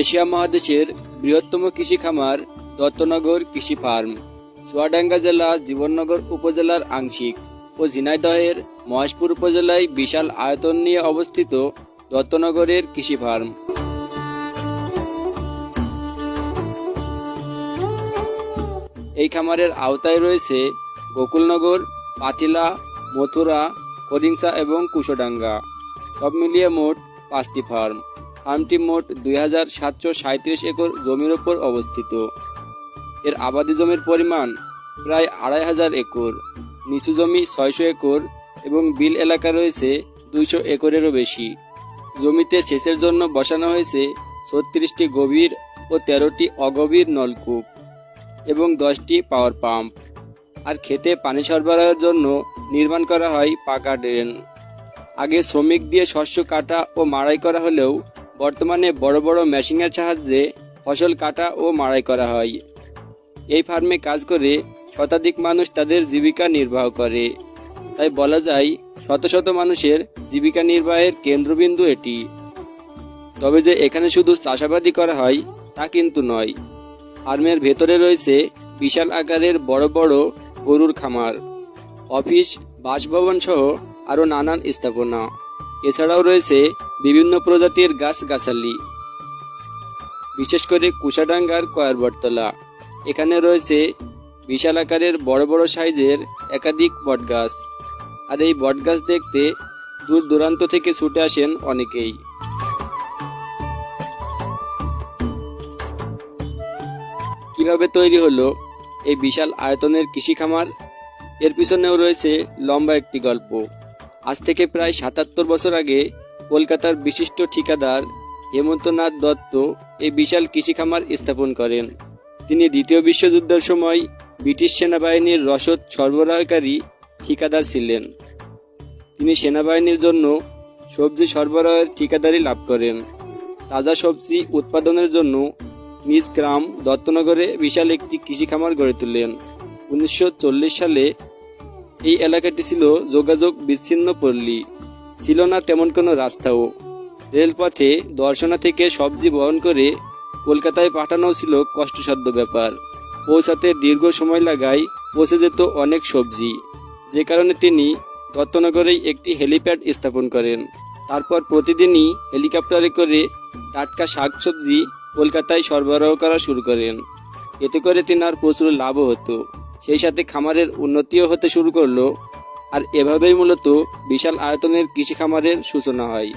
Asia মহাদেশের বৃহত্তম কৃষি খামার দত্তনগর কৃষি ফার্ম চুয়াডাঙ্গা জেলা জীবননগর উপজেলার আংশিক ও ঝিনাইদহের মহেশপুর উপজেলায় বিশাল আয়তন নিয়ে অবস্থিত দত্তনগরের কৃষি ফার্ম। এই খামারের আওতায় রয়েছে গোকুলনগর, পাতিলা, মথুরা, করিংসা এবং কুশডাঙ্গা। সব মিলিয়ে মোট 5টি ফার্ম। ফার্মটি মোট 2737 একর জমির ওপর অবস্থিত। এর আবাদি জমির পরিমাণ প্রায় 2500 একর, নিচু জমি 600 একর এবং বিল এলাকা রয়েছে 200 একরেরও বেশি। জমিতে সেচের জন্য বসানো হয়েছে 36টি গভীর ও 13টি অগভীর নলকূপ এবং 10টি পাওয়ার পাম্প। আর খেতে পানি সরবরাহের জন্য নির্মাণ করা হয় পাকা ড্রেন। আগে শ্রমিক দিয়ে শস্য কাটা ও মাড়াই করা হলেও বর্তমানে বড় বড় মেশিনের সাহায্যে ফসল কাটা ও মাড়াই করা হয়। এই ফার্মে কাজ করে শতাধিক মানুষ তাদের জীবিকা নির্বাহ করে। তাই বলা যায় শত শত মানুষের জীবিকা নির্বাহের কেন্দ্রবিন্দু এটি। তবে যে এখানে শুধু চাষাবাদই করা হয় তা কিন্তু নয়। ফার্মের ভেতরে রয়েছে বিশাল আকারের বড় বড় গরুর খামার, অফিস, বাসভবন সহ আরও নানান স্থাপনা। এছাড়াও রয়েছে বিভিন্ন প্রজাতির গাছগাছালি, বিশেষ করে কুশাডাঙ্গার কয়ারবটতলা। এখানে রয়েছে বিশাল আকারের বড় বড় সাইজের একাধিক বটগাছ। আর এই বটগাছ দেখতে দূর দূরান্ত থেকে ছুটে আসেন অনেকেই। কিভাবে তৈরি হলো এই বিশাল আয়তনের কৃষি খামার? এর পিছনেও রয়েছে লম্বা একটি গল্প। আজ থেকে প্রায় 77 বছর আগে কলকাতার বিশিষ্ট ঠিকাদার হেমন্তনাথ দত্ত এই বিশাল কৃষি খামার স্থাপন করেন। তিনি দ্বিতীয় বিশ্বযুদ্ধের সময় ব্রিটিশ সেনাবাহিনীর রসদ সরবরাহকারী ঠিকাদার ছিলেন। তিনি সেনাবাহিনীর জন্য সবজি সরবরাহের ঠিকাদারি লাভ করেন। তাজা সবজি উৎপাদনের জন্য নিজ গ্রাম দত্তনগরে বিশাল একটি কৃষি খামার গড়ে তোলেন। 1940 সালে এই এলাকাটি ছিল যোগাযোগ বিচ্ছিন্ন পল্লী, ছিল না তেমন কোনো রাস্তাও। রেলপথে দর্শনা থেকে সবজি বহন করে কলকাতায় পাঠানো ছিল কষ্টসাধ্য ব্যাপার। পৌঁছাতে দীর্ঘ সময় লাগায় পৌঁছে যেত অনেক সবজি, যে কারণে তিনি দত্তনগরেই একটি হেলিপ্যাড স্থাপন করেন। তারপর প্রতিদিনই হেলিকপ্টারে করে টাটকা শাকসবজি কলকাতায় সরবরাহ করা শুরু করেন। এতে করে তিনার প্রচুর লাভও হতো, সেই সাথে খামারের উন্নতিও হতে শুরু করলো। আর এভাবেই মূলত বিশাল আয়তনের কৃষি খামারের সূচনা হয়।